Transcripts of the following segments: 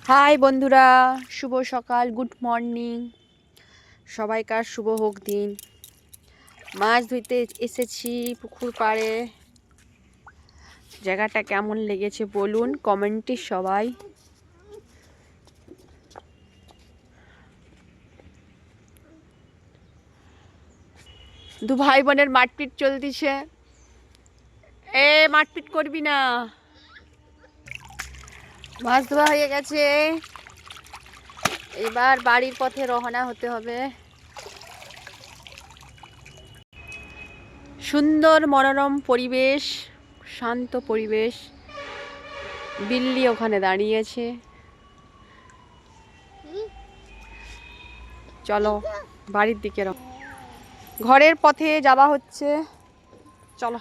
High বন্ধুরা, শুভ সকাল, good morning. সবাইকার শুভ হোক দিন। মাছ ধুইতে এসেছি পুকুর পাড়ে। জায়গাটা কেমন লেগেছে বলুন কমেন্টে সবাই। দু ভাই বোনের মারপিট চলতিছে। মারপিট করবি না। মাছ ধোয়া হয়ে গেছে, এবার বাড়ির পথে রওনা হতে হবে। সুন্দর মনোরম পরিবেশ, শান্ত পরিবেশ। বিল্লি ওখানে দাঁড়িয়েছে। চলো বাড়ির দিকে ঘরের পথে যাওয়া হচ্ছে। চলো।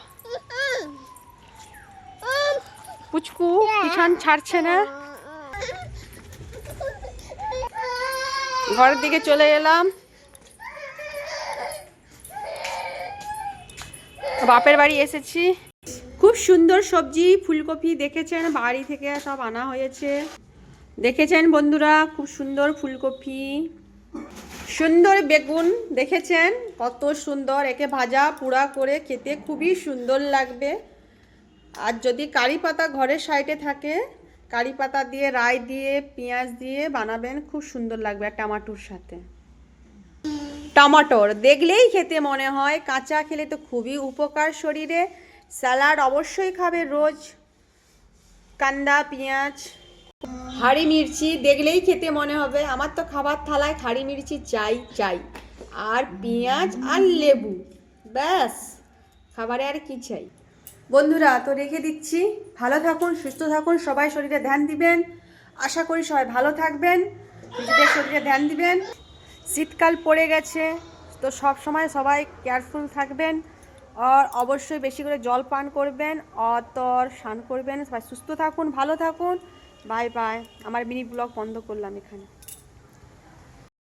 পুচকু পিছন ছাড়ছে না। ঘরের দিকে চলে এলাম। বাপের বাড়ি এসেছি। খুব সুন্দর সবজি ফুলকপি দেখেছেন, বাড়ি থেকে সব আনা হয়েছে। দেখেছেন বন্ধুরা, খুব সুন্দর ফুলকপি, সুন্দর বেগুন দেখেছেন কত সুন্দর। একে ভাজা পোড়া করে খেতে খুবই সুন্দর লাগবে। আর যদি কারি পাতা ঘরের সাইডে থাকে, কারি পাতা দিয়ে রাই দিয়ে পেঁয়াজ দিয়ে বানাবেন, খুব সুন্দর লাগবে। আর টমাটোর সাথে, টমাটোর দেখলেই খেতে মনে হয়। কাঁচা খেলে তো খুবই উপকার শরীরে। স্যালাড অবশ্যই খাবে রোজ। কান্দা পেঁয়াজ, হাঁড়ি মির্চি দেখলেই খেতে মনে হবে। আমার তো খাবার থালায় হাঁড়ি মির্চি চাই চাই, আর পেঁয়াজ আর লেবু, ব্যাস। খাবারে আর কি চাই। বন্ধুরা তো রেখে দিচ্ছি। ভালো থাকুন, সুস্থ থাকুন, সবাই শরীরে ধ্যান দিবেন। আশা করি সবাই ভালো থাকবেন, নিজেদের শরীরে ধ্যান দিবেন। শীতকাল পড়ে গেছে, তো সব সময় সবাই কেয়ারফুল থাকবেন। আর অবশ্যই বেশি করে জল পান করবেন, অতর স্নান করবেন। সবাই সুস্থ থাকুন, ভালো থাকুন। Bye bye. আমার মিনি ব্লগ বন্ধ করলাম এখানে।